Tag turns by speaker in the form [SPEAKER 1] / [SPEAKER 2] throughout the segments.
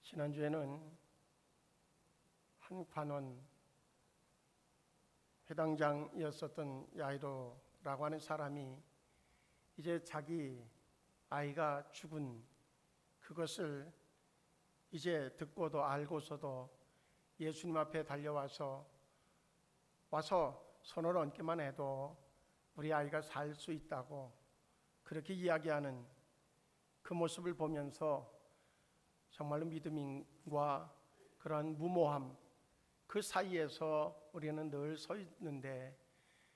[SPEAKER 1] 지난주에는 한 관원 회당장이었었던 야이로라고 하는 사람이 이제 자기 아이가 죽은 그것을 이제 듣고도 알고서도 예수님 앞에 달려와서 손을 얹기만 해도 우리 아이가 살 수 있다고 그렇게 이야기하는 그 모습을 보면서 정말로 믿음과 그런 무모함 그 사이에서 우리는 늘 서 있는데,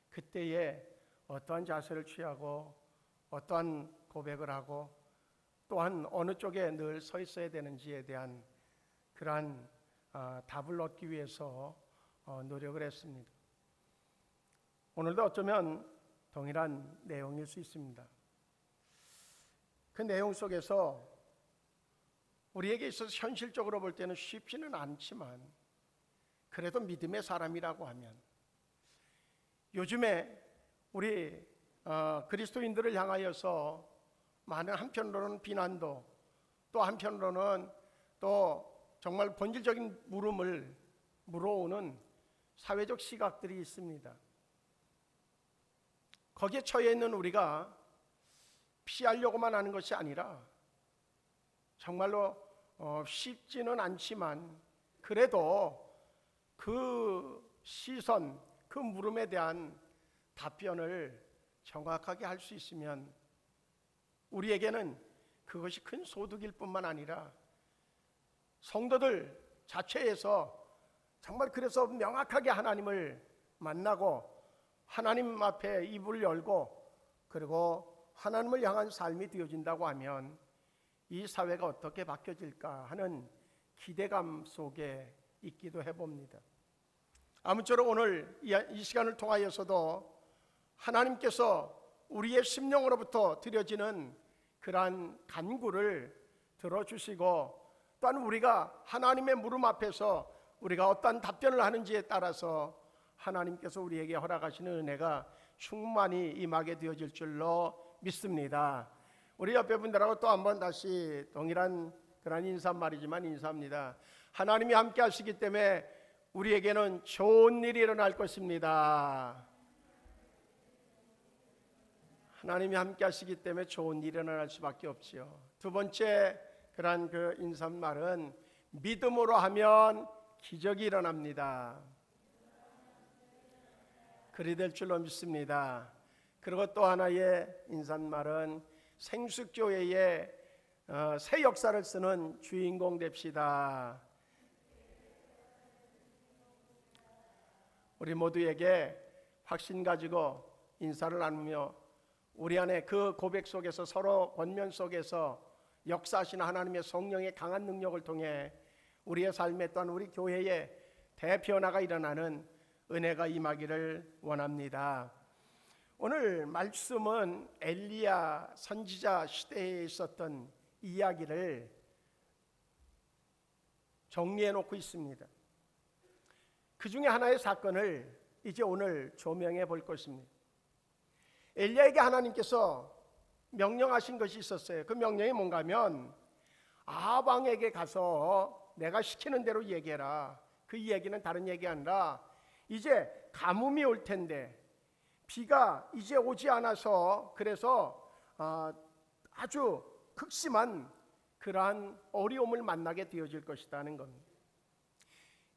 [SPEAKER 1] 그때에 어떠한 자세를 취하고 어떠한 고백을 하고 또한 어느 쪽에 늘 서 있어야 되는지에 대한 그러한 답을 얻기 위해서 노력을 했습니다. 오늘도 어쩌면 동일한 내용일 수 있습니다. 그 내용 속에서 우리에게 있어서 현실적으로 볼 때는 쉽지는 않지만 그래도 믿음의 사람이라고 하면 요즘에 우리 그리스도인들을 향하여서 많은 한편으로는 비난도 또 한편으로는 또 정말 본질적인 물음을 물어오는 사회적 시각들이 있습니다. 거기에 처해 있는 우리가 피하려고만 하는 것이 아니라 정말로 쉽지는 않지만 그래도 그 시선, 그 물음에 대한 답변을 정확하게 할 수 있으면 우리에게는 그것이 큰 소득일 뿐만 아니라 성도들 자체에서 정말 그래서 명확하게 하나님을 만나고 하나님 앞에 입을 열고 그리고 하나님을 향한 삶이 되어진다고 하면 이 사회가 어떻게 바뀌어질까 하는 기대감 속에 있기도 해봅니다. 아무쪼록 오늘 이 시간을 통하여서도 하나님께서 우리의 심령으로부터 드려지는 그러한 간구를 들어주시고 또한 우리가 하나님의 물음 앞에서 우리가 어떠한 답변을 하는지에 따라서 하나님께서 우리에게 허락하시는 은혜가 충만히 임하게 되어질 줄로 믿습니다. 우리 옆에 분들하고 또 한번 다시 동일한 그런 인사말이지만 인사합니다. 하나님이 함께 하시기 때문에 우리에게는 좋은 일이 일어날 것입니다. 하나님이 함께 하시기 때문에 좋은 일이 일어날 수밖에 없지요. 두 번째 그런 그 인사말은 믿음으로 하면 기적이 일어납니다. 그리 될 줄로 믿습니다. 그리고 또 하나의 인사말은 생숙교회의 새 역사를 쓰는 주인공 됩시다. 우리 모두에게 확신 가지고 인사를 나누며 우리 안에 그 고백 속에서 서로 권면 속에서 역사하시는 하나님의 성령의 강한 능력을 통해 우리의 삶에 또한 우리 교회의 대변화가 일어나는 은혜가 임하기를 원합니다. 오늘 말씀은 엘리야 선지자 시대에 있었던 이야기를 정리해 놓고 있습니다. 그 중에 하나의 사건을 이제 오늘 조명해 볼 것입니다. 엘리야에게 하나님께서 명령하신 것이 있었어요. 그 명령이 뭔가 하면 아합 왕에게 가서 내가 시키는 대로 얘기해라. 그 얘기는 다른 얘기 아니라 이제 가뭄이 올 텐데 비가 이제 오지 않아서 그래서 아주 극심한 그러한 어려움을 만나게 되어질 것이라는 겁니다.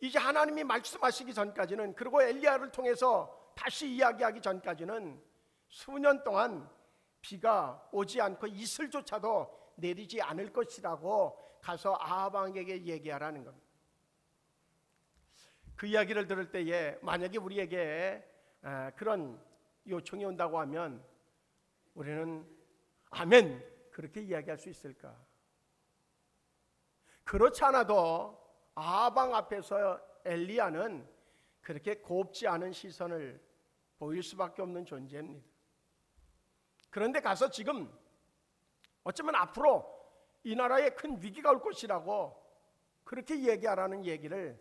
[SPEAKER 1] 이제 하나님이 말씀하시기 전까지는 그리고 엘리야를 통해서 다시 이야기하기 전까지는 수년 동안 비가 오지 않고 이슬조차도 내리지 않을 것이라고 가서 아합 왕에게 얘기하라는 겁니다. 그 이야기를 들을 때에 만약에 우리에게 그런 요청이 온다고 하면 우리는 아멘 그렇게 이야기할 수 있을까? 그렇지 않아도 아합 왕 앞에서 엘리야는 그렇게 곱지 않은 시선을 보일 수밖에 없는 존재입니다. 그런데 가서 지금 어쩌면 앞으로 이 나라에 큰 위기가 올 것이라고 그렇게 얘기하라는 얘기를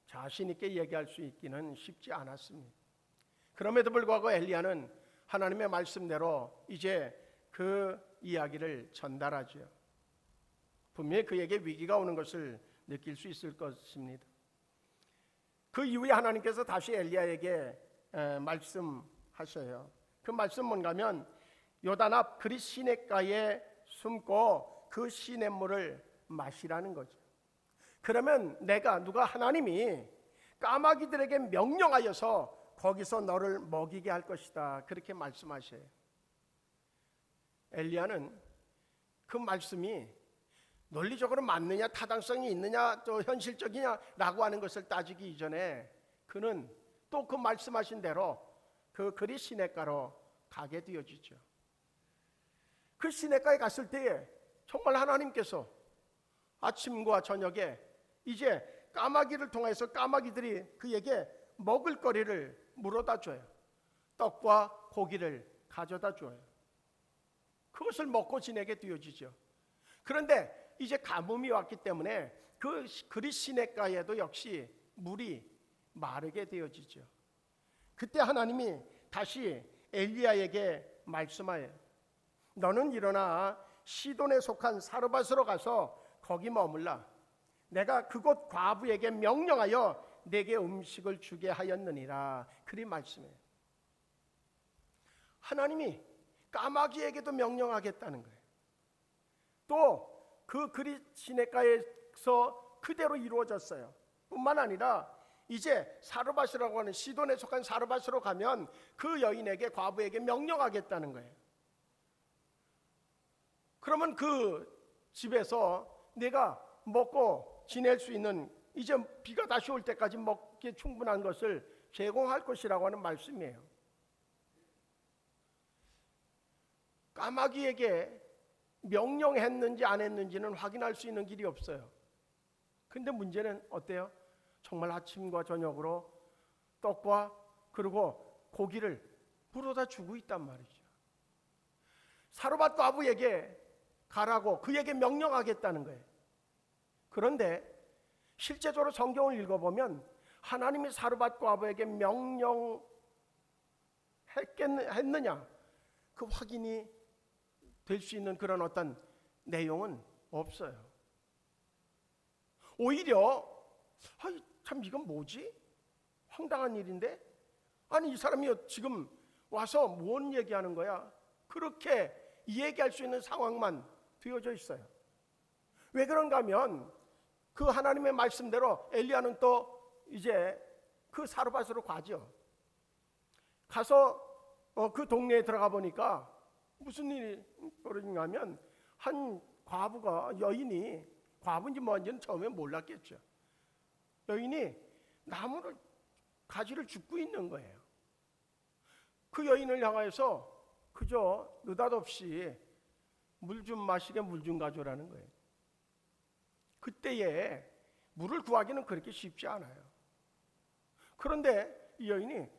[SPEAKER 1] 자신 있게 얘기할 수 있기는 쉽지 않았습니다. 그럼에도 불구하고 엘리야는 하나님의 말씀대로 이제 그 이야기를 전달하죠. 분명히 그에게 위기가 오는 것을 느낄 수 있을 것입니다. 그 이후에 하나님께서 다시 엘리야에게 말씀하셔요. 그 말씀 뭔가 하면 요단 앞 그릿 시냇가에 숨고 그 시냇물을 마시라는 거죠. 그러면 누가 하나님이 까마귀들에게 명령하여서 거기서 너를 먹이게 할 것이다, 그렇게 말씀하셔요. 엘리야는 그 말씀이 논리적으로 맞느냐, 타당성이 있느냐, 또 현실적이냐라고 하는 것을 따지기 이전에 그는 또 그 말씀하신 대로 그 그릿 시냇가로 가게 되어지죠. 그 시냇가에 갔을 때에 정말 하나님께서 아침과 저녁에 이제 까마귀를 통해서 까마귀들이 그에게 먹을 거리를 물어다 줘요. 떡과 고기를 가져다 줘요. 그것을 먹고 지내게 되어지죠. 그런데 이제 가뭄이 왔기 때문에 그 그릿 시냇가에도 역시 물이 마르게 되어지죠. 그때 하나님이 다시 엘리야에게 말씀하여 너는 일어나 시돈에 속한 사르밧으로 가서 거기 머물라. 내가 그곳 과부에게 명령하여 내게 음식을 주게 하였느니라. 그리 말씀해요. 하나님이 까마귀에게도 명령하겠다는 거예요. 또 그 그릿 시냇가에서 그대로 이루어졌어요. 뿐만 아니라 이제 사르밧이라고 하는 시돈에 속한 사르밧으로 가면 그 여인에게, 과부에게 명령하겠다는 거예요. 그러면 그 집에서 내가 먹고 지낼 수 있는, 이제 비가 다시 올 때까지 먹기에 충분한 것을 제공할 것이라고 하는 말씀이에요. 까마귀에게 명령했는지 안 했는지는 확인할 수 있는 길이 없어요. 근데 문제는 어때요? 정말 아침과 저녁으로 떡과 그리고 고기를 물어다 주고 있단 말이죠. 사르밧 과부에게 가라고 그에게 명령하겠다는 거예요. 그런데 실제적으로 성경을 읽어보면 하나님이 사르밧 과부에게 명령했느냐 그 확인이 될 수 있는 그런 어떤 내용은 없어요. 오히려 참 이건 뭐지? 황당한 일인데? 아니 이 사람이 지금 와서 뭔 얘기하는 거야? 그렇게 얘기할 수 있는 상황만 되어져 있어요. 왜 그런가 하면 그 하나님의 말씀대로 엘리야는 또 이제 그 사르밧으로 가죠. 가서 그 동네에 들어가 보니까 무슨 일이 벌어진가 하면 한 과부가, 여인이, 과부인지 뭔지는 처음에 몰랐겠죠. 여인이 나무를, 가지를 줍고 있는 거예요. 그 여인을 향하여서 그저 느닷없이 물 좀 마시게, 물 좀 가져라는 거예요. 그때에 물을 구하기는 그렇게 쉽지 않아요. 그런데 이 여인이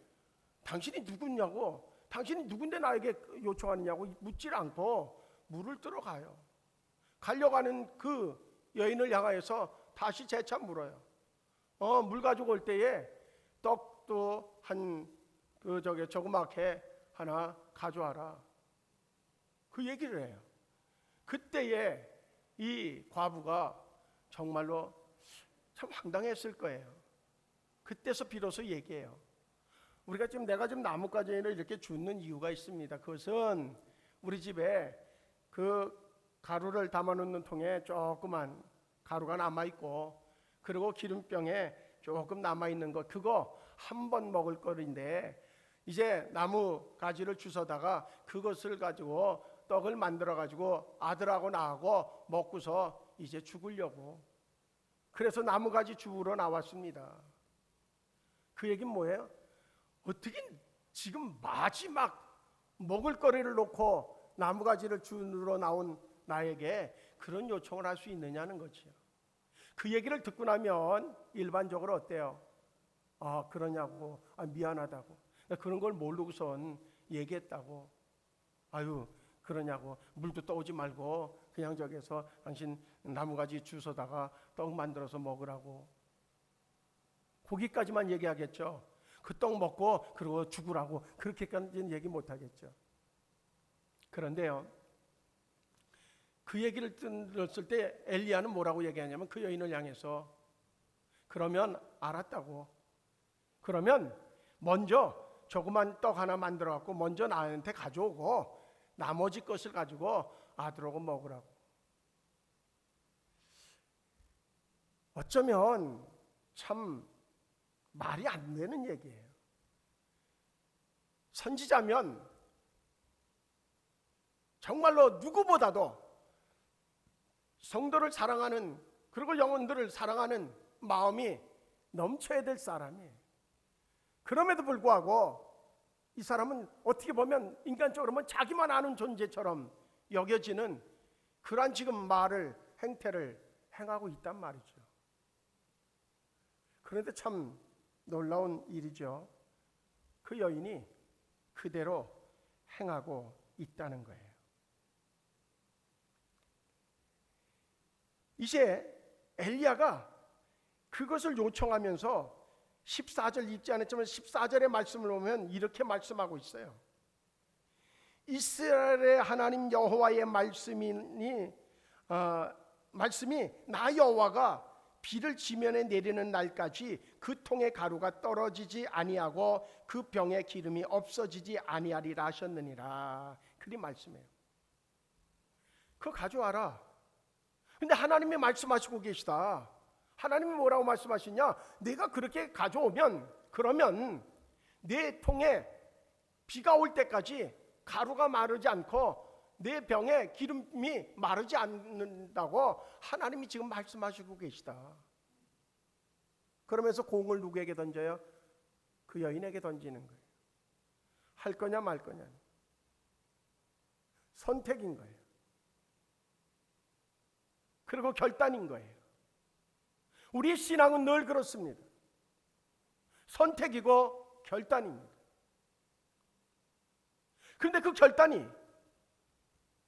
[SPEAKER 1] 당신이 누구냐고, 당신이 누군데 나에게 요청하느냐고 묻질 않고 물을 뜨러 가요. 가려가는 그 여인을 향하여서 다시 재차 물어요. 물 가지고 올 때에 떡도 조그맣게 하나 가져와라. 그 얘기를 해요. 그때에 이 과부가 정말로 참 황당했을 거예요. 그때서 비로소 얘기해요. 내가 지금 나뭇가지를 이렇게 줍는 이유가 있습니다. 그것은 우리 집에 그 가루를 담아놓는 통에 조그만 가루가 남아있고, 그리고 기름병에 조금 남아있는 거, 그거 한 번 먹을 거인데 이제 나무 가지를 주워다가 그것을 가지고 떡을 만들어 가지고 아들하고 나하고 먹고서 이제 죽으려고, 그래서 나무 가지 주우러 나왔습니다. 그 얘기는 뭐예요? 어떻게 지금 마지막 먹을 거리를 놓고 나무 가지를 주우러 나온 나에게 그런 요청을 할 수 있느냐는 거죠. 그 얘기를 듣고 나면 일반적으로 어때요? 그러냐고, 미안하다고, 그런 걸 모르고선 얘기했다고, 그러냐고, 물도 떠오지 말고 그냥 저기서 당신 나무가지 주워다가 떡 만들어서 먹으라고, 거기까지만 얘기하겠죠. 그 떡 먹고 그리고 죽으라고 그렇게까지는 얘기 못하겠죠. 그런데요, 그 얘기를 들었을 때 엘리야는 뭐라고 얘기하냐면 그 여인을 향해서 그러면 알았다고. 그러면 먼저 조그만 떡 하나 만들어 갖고 먼저 나한테 가져오고 나머지 것을 가지고 아들하고 먹으라고. 어쩌면 참 말이 안 되는 얘기예요. 선지자면 정말로 누구보다도 성도를 사랑하는, 그리고 영혼들을 사랑하는 마음이 넘쳐야 될 사람이에요. 그럼에도 불구하고 이 사람은 어떻게 보면 인간적으로 보면 자기만 아는 존재처럼 여겨지는 그러한 지금 말을, 행태를 행하고 있단 말이죠. 그런데 참 놀라운 일이죠. 그 여인이 그대로 행하고 있다는 거예요. 이제 엘리야가 그것을 요청하면서 14절 읽지 않았지만 14절의 말씀을 보면 이렇게 말씀하고 있어요. 이스라엘의 하나님 여호와의 말씀이 나 여호와가 비를 지면에 내리는 날까지 그 통의 가루가 떨어지지 아니하고 그 병의 기름이 없어지지 아니하리라 하셨느니라. 그리 말씀해요. 그거 가져와라. 근데 하나님이 말씀하시고 계시다. 하나님이 뭐라고 말씀하시냐? 내가 그렇게 가져오면, 그러면 내 통에 비가 올 때까지 가루가 마르지 않고 내 병에 기름이 마르지 않는다고 하나님이 지금 말씀하시고 계시다. 그러면서 공을 누구에게 던져요? 그 여인에게 던지는 거예요. 할 거냐 말 거냐. 선택인 거예요. 그리고 결단인 거예요. 우리의 신앙은 늘 그렇습니다. 선택이고 결단입니다. 그런데 그 결단이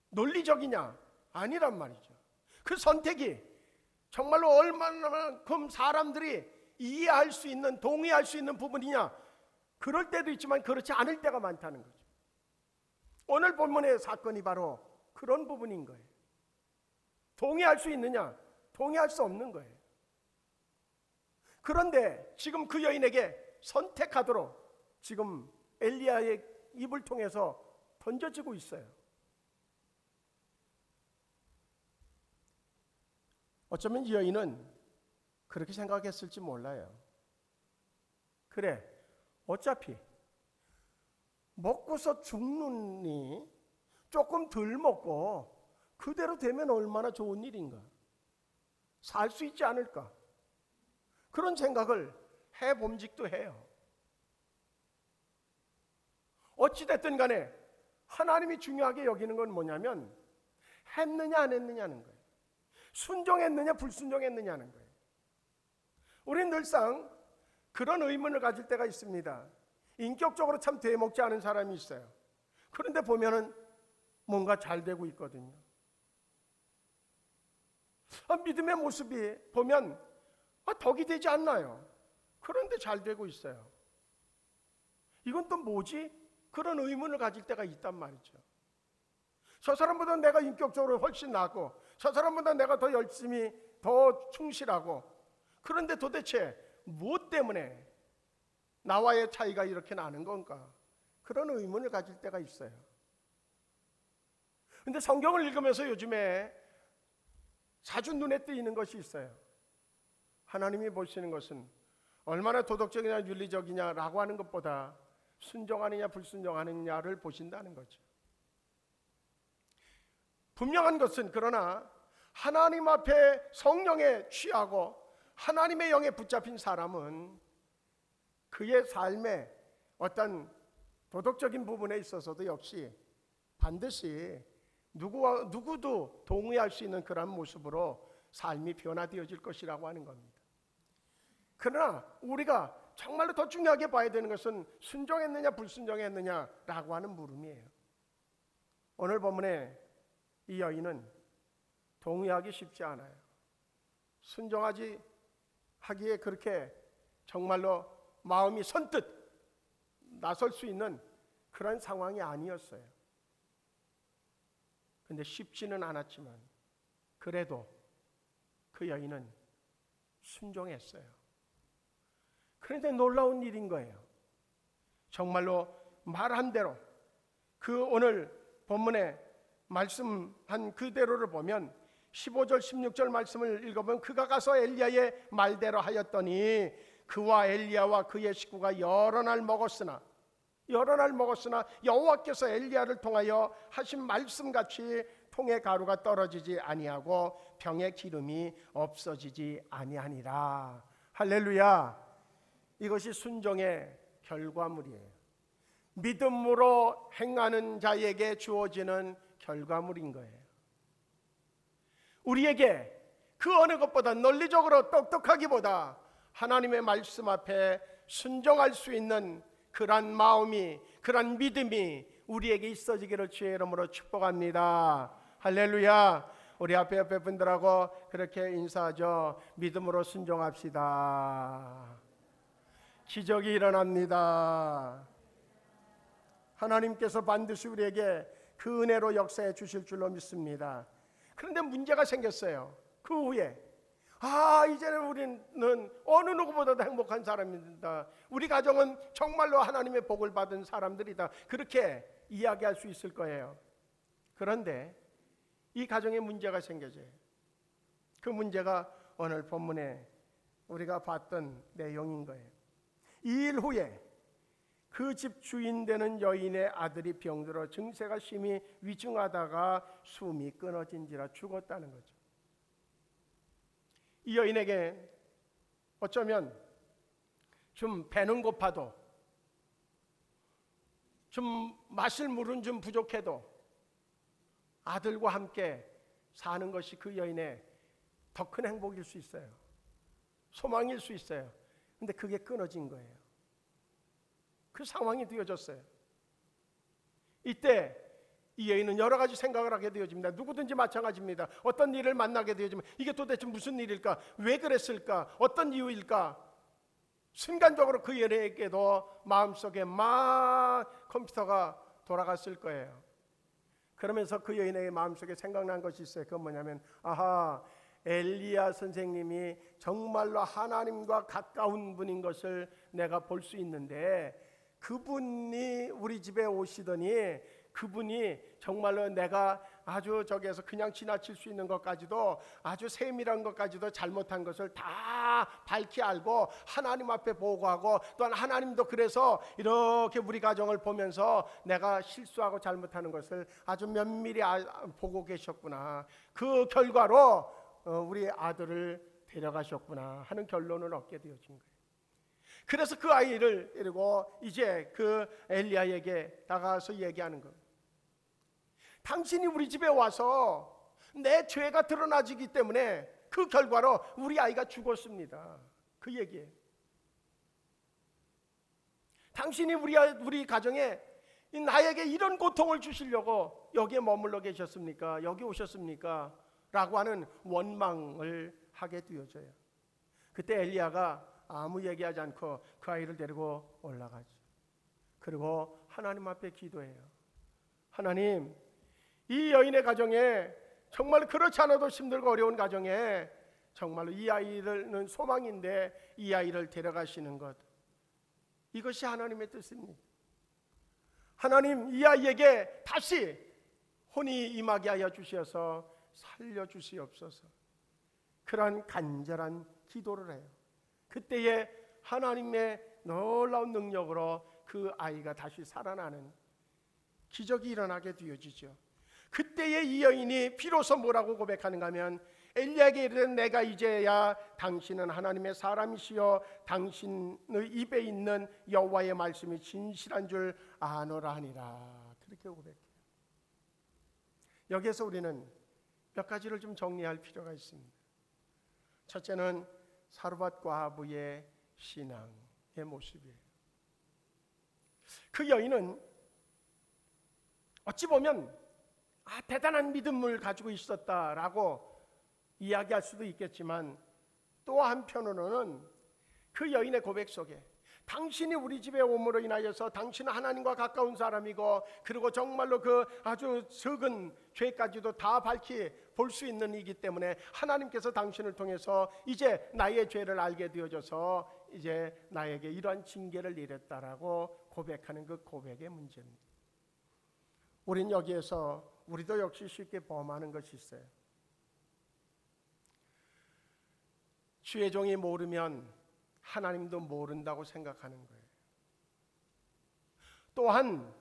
[SPEAKER 1] 논리적이냐? 아니란 말이죠. 그 선택이 정말로 얼마만큼 사람들이 이해할 수 있는, 동의할 수 있는 부분이냐? 그럴 때도 있지만 그렇지 않을 때가 많다는 거죠. 오늘 본문의 사건이 바로 그런 부분인 거예요. 동의할 수 있느냐? 동의할 수 없는 거예요. 그런데 지금 그 여인에게 선택하도록 지금 엘리야의 입을 통해서 던져지고 있어요. 어쩌면 이 여인은 그렇게 생각했을지 몰라요. 그래, 어차피 먹고서 죽느니 조금 덜 먹고 그대로 되면 얼마나 좋은 일인가. 살 수 있지 않을까. 그런 생각을 해봄직도 해요. 어찌됐든 간에 하나님이 중요하게 여기는 건 뭐냐면 했느냐 안 했느냐는 거예요. 순종했느냐 불순종했느냐는 거예요. 우리는 늘상 그런 의문을 가질 때가 있습니다. 인격적으로 참 되먹지 않은 사람이 있어요. 그런데 보면은 뭔가 잘 되고 있거든요. 믿음의 모습이 보면 덕이 되지 않나요? 그런데 잘 되고 있어요. 이건 또 뭐지? 그런 의문을 가질 때가 있단 말이죠. 저 사람보다 내가 인격적으로 훨씬 낫고 저 사람보다 내가 더 열심히 더 충실하고, 그런데 도대체 무엇 때문에 나와의 차이가 이렇게 나는 건가? 그런 의문을 가질 때가 있어요. 근데 성경을 읽으면서 요즘에 자주 눈에 띄는 것이 있어요. 하나님이 보시는 것은 얼마나 도덕적이냐 윤리적이냐라고 하는 것보다 순종하느냐 불순종하느냐를 보신다는 거죠. 분명한 것은 그러나 하나님 앞에 성령에 취하고 하나님의 영에 붙잡힌 사람은 그의 삶의 어떤 도덕적인 부분에 있어서도 역시 반드시 누구도 동의할 수 있는 그런 모습으로 삶이 변화되어질 것이라고 하는 겁니다. 그러나 우리가 정말로 더 중요하게 봐야 되는 것은 순종했느냐 불순종했느냐라고 하는 물음이에요. 오늘 본문에 이 여인은 동의하기 쉽지 않아요. 순종하지 하기에 그렇게 정말로 마음이 선뜻 나설 수 있는 그런 상황이 아니었어요. 근데 쉽지는 않았지만 그래도 그 여인은 순종했어요. 그런데 놀라운 일인 거예요. 정말로 말한 대로 그 오늘 본문에 말씀한 그대로를 보면 15절 16절 말씀을 읽어보면 그가 가서 엘리야의 말대로 하였더니 그와 엘리야와 그의 식구가 여러 날 먹었으나 여호와께서 엘리야를 통하여 하신 말씀같이 통의 가루가 떨어지지 아니하고 병의 기름이 없어지지 아니하니라. 할렐루야. 이것이 순종의 결과물이에요. 믿음으로 행하는 자에게 주어지는 결과물인 거예요. 우리에게 그 어느 것보다 논리적으로 똑똑하기보다 하나님의 말씀 앞에 순종할 수 있는 그런 마음이, 그런 믿음이 우리에게 있어지기를 주의 이름으로 축복합니다. 할렐루야. 우리 옆에 분들하고 그렇게 인사하죠. 믿음으로 순종합시다. 기적이 일어납니다. 하나님께서 반드시 우리에게 그 은혜로 역사해 주실 줄로 믿습니다. 그런데 문제가 생겼어요. 그 후에 이제는 우리는 어느 누구보다도 행복한 사람입니다. 우리 가정은 정말로 하나님의 복을 받은 사람들이다. 그렇게 이야기할 수 있을 거예요. 그런데 이 가정에 문제가 생겨져요. 그 문제가 오늘 본문에 우리가 봤던 내용인 거예요. 2일 후에 그 집 주인 되는 여인의 아들이 병들어 증세가 심히 위중하다가 숨이 끊어진지라 죽었다는 거죠. 이 여인에게 어쩌면 좀 배는 고파도, 좀 마실 물은 좀 부족해도 아들과 함께 사는 것이 그 여인의 더 큰 행복일 수 있어요. 소망일 수 있어요. 근데 그게 끊어진 거예요. 그 상황이 되어졌어요. 이때 이 여인은 여러 가지 생각을 하게 되어집니다. 누구든지 마찬가지입니다. 어떤 일을 만나게 되어지면 이게 도대체 무슨 일일까? 왜 그랬을까? 어떤 이유일까? 순간적으로 그 여인에게도 마음속에 막 컴퓨터가 돌아갔을 거예요. 그러면서 그 여인의 마음속에 생각난 것이 있어요. 그건 뭐냐면 엘리야 선생님이 정말로 하나님과 가까운 분인 것을 내가 볼 수 있는데 그분이 우리 집에 오시더니 그분이 정말로 내가 아주 저기에서 그냥 지나칠 수 있는 것까지도 아주 세밀한 것까지도 잘못한 것을 다 밝히 알고 하나님 앞에 보고하고 또한 하나님도 그래서 이렇게 우리 가정을 보면서 내가 실수하고 잘못하는 것을 아주 면밀히 보고 계셨구나. 그 결과로 우리 아들을 데려가셨구나 하는 결론을 얻게 되어진 거예요. 그래서 그 아이를 데리고 이제 그 엘리야에게 다가가서 얘기하는 거예요. 당신이 우리 집에 와서 내 죄가 드러나지기 때문에 그 결과로 우리 아이가 죽었습니다. 그 얘기예요. 당신이 우리 가정에 나에게 이런 고통을 주시려고 여기에 머물러 계셨습니까? 여기 오셨습니까? 라고 하는 원망을 하게 되어져요. 그때 엘리야가 아무 얘기하지 않고 그 아이를 데리고 올라가죠. 그리고 하나님 앞에 기도해요. 하나님, 이 여인의 가정에 정말 그렇지 않아도 힘들고 어려운 가정에 정말로 이 아이는 소망인데 이 아이를 데려가시는 것, 이것이 하나님의 뜻입니다. 하나님, 이 아이에게 다시 혼이 임하게 하여 주셔서 살려주시옵소서. 그러한 간절한 기도를 해요. 그때에 하나님의 놀라운 능력으로 그 아이가 다시 살아나는 기적이 일어나게 되어지죠. 그때에 이 여인이 비로소 뭐라고 고백하는가 하면 엘리야에게 이르되 내가 이제야 당신은 하나님의 사람이시여 당신의 입에 있는 여호와의 말씀이 진실한 줄 아노라 하니라. 그렇게 고백해요. 여기에서 우리는 몇 가지를 좀 정리할 필요가 있습니다. 첫째는 사르밧 과부의 신앙의 모습이에요. 그 여인은 어찌 보면 대단한 믿음을 가지고 있었다라고 이야기할 수도 있겠지만 또 한편으로는 그 여인의 고백 속에 당신이 우리 집에 오므로 인하여서 당신은 하나님과 가까운 사람이고, 그리고 정말로 그 아주 적은 죄까지도 다 밝히 볼 수 있는 이기 때문에 하나님께서 당신을 통해서 이제 나의 죄를 알게 되어져서 이제 나에게 이러한 징계를 내렸다라고 고백하는 그 고백의 문제입니다. 우린 여기에서 우리도 역시 쉽게 범하는 것이 있어요. 주의 종이 모르면 하나님도 모른다고 생각하는 거예요. 또한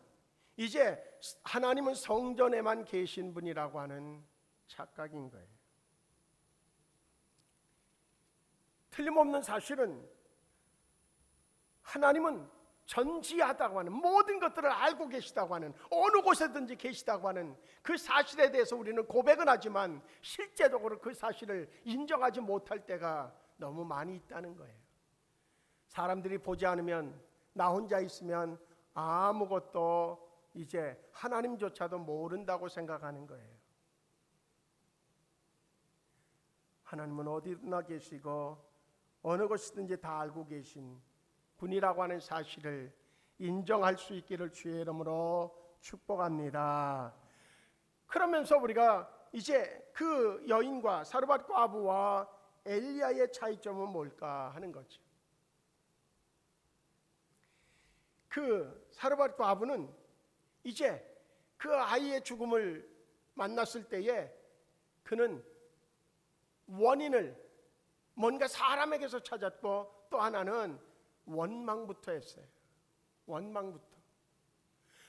[SPEAKER 1] 이제 하나님은 성전에만 계신 분이라고 하는 착각인 거예요. 틀림없는 사실은 하나님은 전지하다고 하는, 모든 것들을 알고 계시다고 하는, 어느 곳에든지 계시다고 하는 그 사실에 대해서 우리는 고백은 하지만 실제적으로 그 사실을 인정하지 못할 때가 너무 많이 있다는 거예요. 사람들이 보지 않으면, 나 혼자 있으면 아무것도 이제 하나님조차도 모른다고 생각하는 거예요. 하나님은 어디나 계시고 어느 곳이든지 다 알고 계신 분이라고 하는 사실을 인정할 수 있기를 주의 이름으로 축복합니다. 그러면서 우리가 이제 그 여인과 사르밧 과부와 엘리야의 차이점은 뭘까 하는 거죠. 그 사르밧 과부는 이제 그 아이의 죽음을 만났을 때에 그는 원인을 뭔가 사람에게서 찾았고, 또 하나는 원망부터 했어요. 원망부터.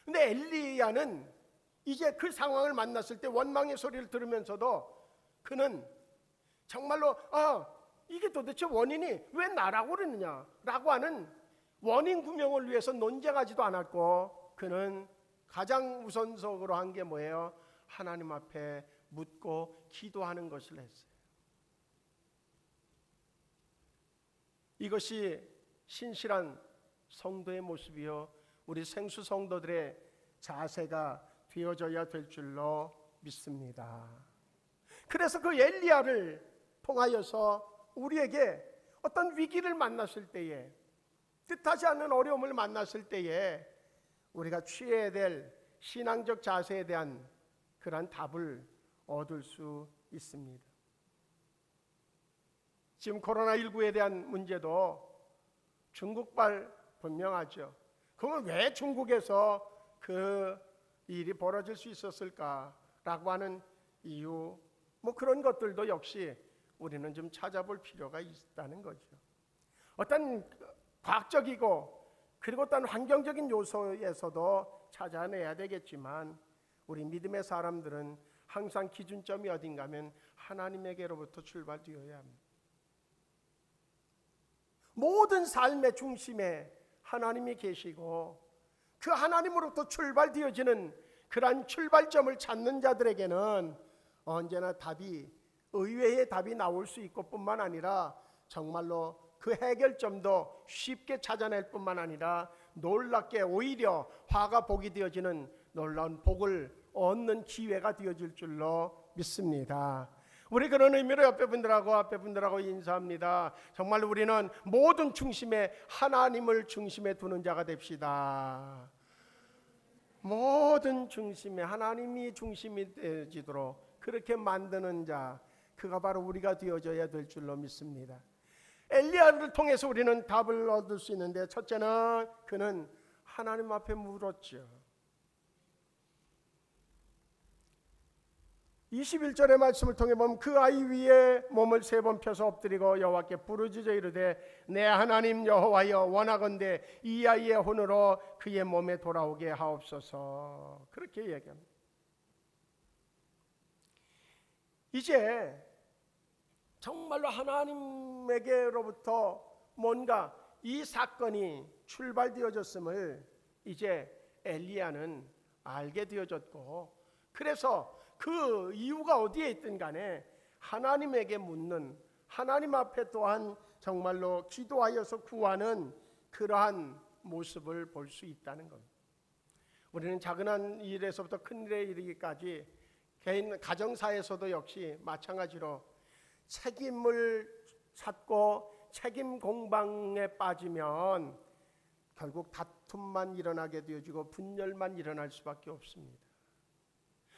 [SPEAKER 1] 근데 엘리야는 이제 그 상황을 만났을 때 원망의 소리를 들으면서도 그는 정말로 이게 도대체 원인이 왜 나라고 그러느냐 라고 하는 원인 구명을 위해서 논쟁하지도 않았고, 그는 가장 우선적으로 한 게 뭐예요? 하나님 앞에 묻고 기도하는 것을 했어요. 이것이 신실한 성도의 모습이요, 우리 생수 성도들의 자세가 되어져야 될 줄로 믿습니다. 그래서 그 엘리야를 통하여서 우리에게 어떤 위기를 만났을 때에, 뜻하지 않는 어려움을 만났을 때에 우리가 취해야 될 신앙적 자세에 대한 그러한 답을 얻을 수 있습니다. 지금 코로나19에 대한 문제도 중국발 분명하죠. 그러면 왜 중국에서 그 일이 벌어질 수 있었을까라고 하는 이유, 그런 것들도 역시 우리는 좀 찾아볼 필요가 있다는 거죠. 어떤 과학적이고 그리고 어떤 환경적인 요소에서도 찾아내야 되겠지만, 우리 믿음의 사람들은 항상 기준점이 어딘가 하면 하나님에게로부터 출발되어야 합니다. 모든 삶의 중심에 하나님이 계시고 그 하나님으로부터 출발되어지는 그러한 출발점을 찾는 자들에게는 언제나 답이, 의외의 답이 나올 수 있고 뿐만 아니라 정말로 그 해결점도 쉽게 찾아낼 뿐만 아니라 놀랍게 오히려 화가 복이 되어지는 놀라운 복을 얻는 기회가 되어질 줄로 믿습니다. 우리 그런 의미로 앞에 분들하고 인사합니다. 정말 우리는 모든 중심에 하나님을 중심에 두는 자가 됩시다. 모든 중심에 하나님이 중심이 되어지도록 그렇게 만드는 자, 그가 바로 우리가 되어져야 될 줄로 믿습니다. 엘리야를 통해서 우리는 답을 얻을 수 있는데, 첫째는 그는 하나님 앞에 물었죠. 21절의 말씀을 통해 보면 그 아이 위에 몸을 3번 펴서 엎드리고 여호와께 부르짖어 이르되 내 하나님 여호와여, 원하건대 이 아이의 혼으로 그의 몸에 돌아오게 하옵소서. 그렇게 얘기합니다. 이제 정말로 하나님에게로부터 뭔가 이 사건이 출발되어졌음을 이제 엘리야는 알게 되어졌고, 그래서 그 이유가 어디에 있든 간에 하나님에게 묻는, 하나님 앞에 또한 정말로 기도하여서 구하는 그러한 모습을 볼 수 있다는 겁니다. 우리는 작은 일에서부터 큰 일에 이르기까지 개인 가정사에서도 역시 마찬가지로 책임을 찾고 책임 공방에 빠지면 결국 다툼만 일어나게 되어지고 분열만 일어날 수밖에 없습니다.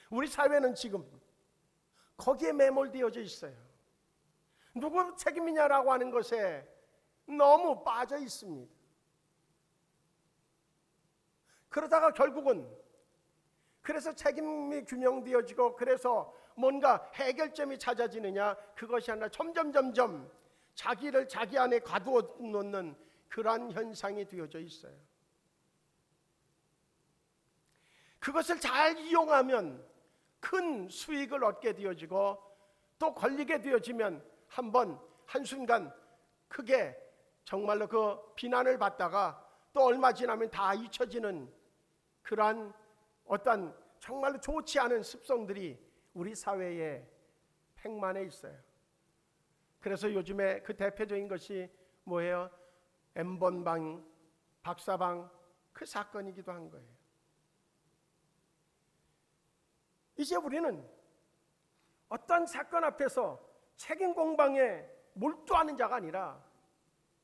[SPEAKER 1] 우리 사회는 지금 거기에 매몰되어져 있어요. 누구 책임이냐라고 하는 것에 너무 빠져 있습니다. 그러다가 결국은 그래서 책임이 규명되어지고 그래서 뭔가 해결점이 찾아지느냐, 그것이 아니라 점점 자기를 자기 안에 가두어 놓는 그러한 현상이 되어져 있어요. 그것을 잘 이용하면 큰 수익을 얻게 되어지고 또 걸리게 되어지면 한순간 크게 정말로 그 비난을 받다가 또 얼마 지나면 다 잊혀지는 그러한 어떤 정말로 좋지 않은 습성들이 우리 사회에 팽만해 있어요. 그래서 요즘에 그 대표적인 것이 뭐예요? N번방, 박사방 그 사건이기도 한 거예요. 이제 우리는 어떤 사건 앞에서 책임 공방에 몰두하는 자가 아니라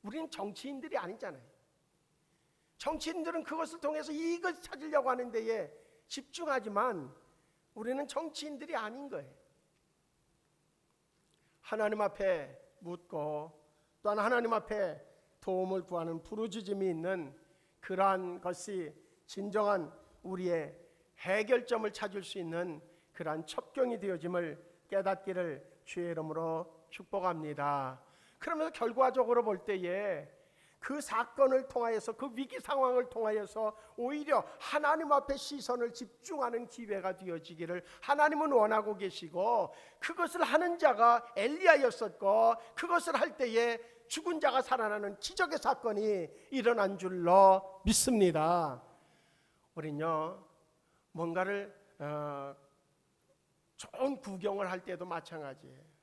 [SPEAKER 1] 우리는 정치인들이 아니잖아요. 정치인들은 그것을 통해서 이익을 찾으려고 하는 데에 집중하지만 우리는 정치인들이 아닌 거예요. 하나님 앞에 묻고 또한 하나님 앞에 도움을 구하는 부르짖음이 있는 그러한 것이 진정한 우리의 해결점을 찾을 수 있는 그러한 첩경이 되어짐을 깨닫기를 주의 이름으로 축복합니다. 그러면서 결과적으로 볼 때에 그 사건을 통하여서 그 위기 상황을 통하여서 오히려 하나님 앞에 시선을 집중하는 기회가 되어지기를 하나님은 원하고 계시고, 그것을 하는 자가 엘리야였었고 그것을 할 때에 죽은 자가 살아나는 기적의 사건이 일어난 줄로 믿습니다. 우리는요 뭔가를 좋은 구경을 할 때도 마찬가지예요.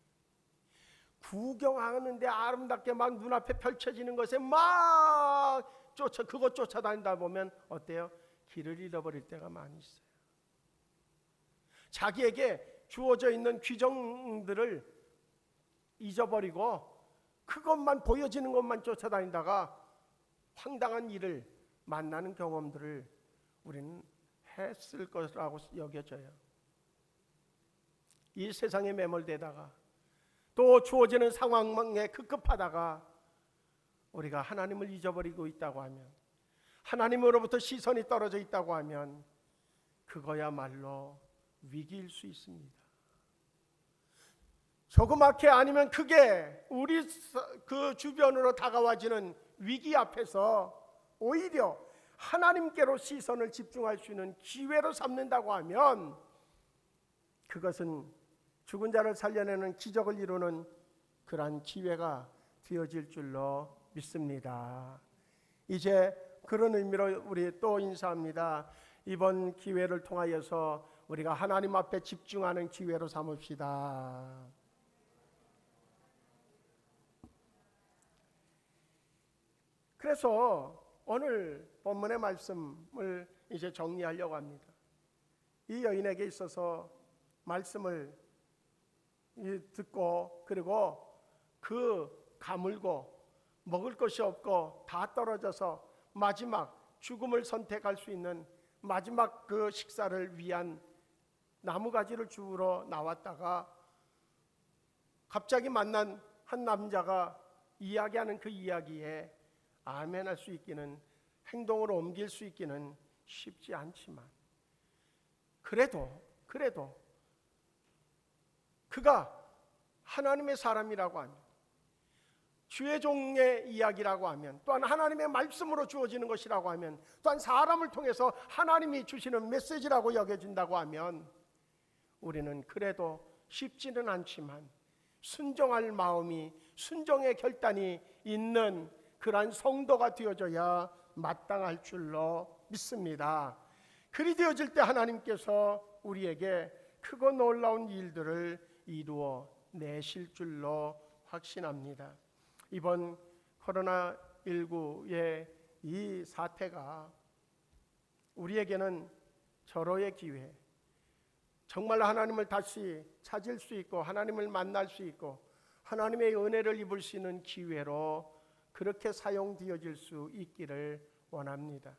[SPEAKER 1] 구경하는데 아름답게 막 눈앞에 펼쳐지는 것에 막 그것 쫓아다니다 보면 어때요? 길을 잃어버릴 때가 많이 있어요. 자기에게 주어져 있는 규정들을 잊어버리고 그것만 보여지는 것만 쫓아다니다가 황당한 일을 만나는 경험들을 우리는 했을 것이라고 여겨져요. 이 세상에 매몰되다가 또 주어지는 상황에 급급하다가 우리가 하나님을 잊어버리고 있다고 하면, 하나님으로부터 시선이 떨어져 있다고 하면 그거야말로 위기일 수 있습니다. 조그맣게 아니면 크게 우리 그 주변으로 다가와지는 위기 앞에서 오히려 하나님께로 시선을 집중할 수 있는 기회로 삼는다고 하면 그것은 죽은 자를 살려내는 기적을 이루는 그러한 기회가 되어질 줄로 믿습니다. 이제 그런 의미로 우리 또 인사합니다. 이번 기회를 통하여서 우리가 하나님 앞에 집중하는 기회로 삼읍시다. 그래서 오늘 본문의 말씀을 이제 정리하려고 합니다. 이 여인에게 있어서 말씀을 듣고 그리고 그 가물고 먹을 것이 없고 다 떨어져서 마지막 죽음을 선택할 수 있는 마지막 그 식사를 위한 나무가지를 주우러 나왔다가 갑자기 만난 한 남자가 이야기하는 그 이야기에 아멘할 수 있기는, 행동으로 옮길 수 있기는 쉽지 않지만 그래도 그가 하나님의 사람이라고 하면, 주의 종의 이야기라고 하면, 또한 하나님의 말씀으로 주어지는 것이라고 하면, 또한 사람을 통해서 하나님이 주시는 메시지라고 여겨진다고 하면 우리는 그래도 쉽지는 않지만 순종할 마음이, 순종의 결단이 있는 그러한 성도가 되어져야 마땅할 줄로 믿습니다. 그리 되어질 때 하나님께서 우리에게 크고 놀라운 일들을 이루어 내실 줄로 확신합니다. 이번 코로나19의 이 사태가 우리에게는 절호의 기회, 정말 하나님을 다시 찾을 수 있고 하나님을 만날 수 있고 하나님의 은혜를 입을 수 있는 기회로 그렇게 사용되어질 수 있기를 원합니다.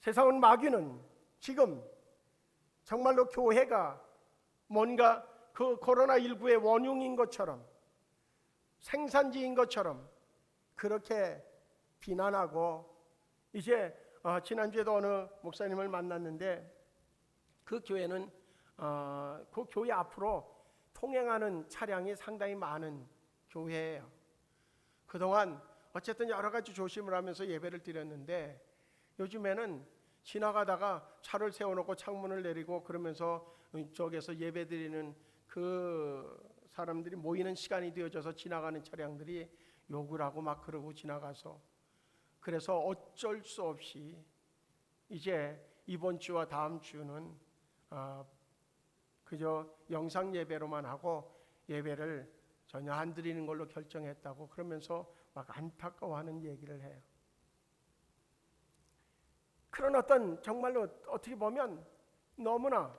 [SPEAKER 1] 세상은 마귀는 지금 정말로 교회가 뭔가 그 코로나19의 원흉인 것처럼 생산지인 것처럼 그렇게 비난하고 이제 지난주에도 어느 목사님을 만났는데 그 교회는 그 교회 앞으로 통행하는 차량이 상당히 많은 교회예요. 그동안 어쨌든 여러 가지 조심을 하면서 예배를 드렸는데 요즘에는 지나가다가 차를 세워놓고 창문을 내리고 그러면서 이쪽에서 예배 드리는 그 사람들이 모이는 시간이 되어져서 지나가는 차량들이 욕을 하고 막 그러고 지나가서 그래서 어쩔 수 없이 이제 이번 주와 다음 주는 그저 영상 예배로만 하고 예배를 전혀 안 드리는 걸로 결정했다고 그러면서 막 안타까워하는 얘기를 해요. 그런 어떤 정말로 어떻게 보면 너무나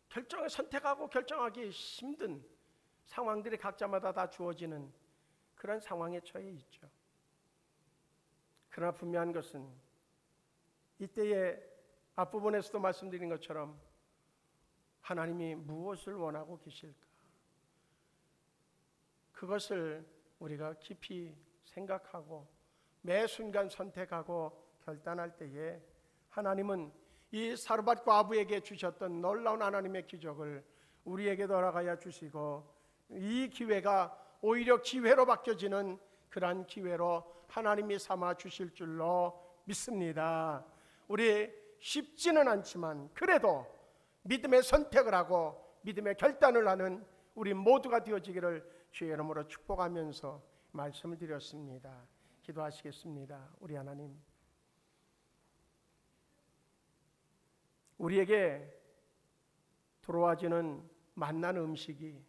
[SPEAKER 1] 결정을 선택하고 결정하기 힘든 상황들이 각자마다 다 주어지는 그런 상황에 처해 있죠. 그러나 분명한 것은 이때의 앞부분에서도 말씀드린 것처럼 하나님이 무엇을 원하고 계실까? 그것을 우리가 깊이 생각하고 매 순간 선택하고 결단할 때에 하나님은 이 사르밧 과부에게 주셨던 놀라운 하나님의 기적을 우리에게도 허락하여 주시고 이 기회가 오히려 기회로 바뀌어지는 그러한 기회로 하나님이 삼아 주실 줄로 믿습니다. 우리 쉽지는 않지만 그래도 믿음의 선택을 하고 믿음의 결단을 하는 우리 모두가 되어지기를 주의 이름으로 축복하면서 말씀을 드렸습니다. 기도하시겠습니다. 우리 하나님, 우리에게 들어와지는 만난 음식이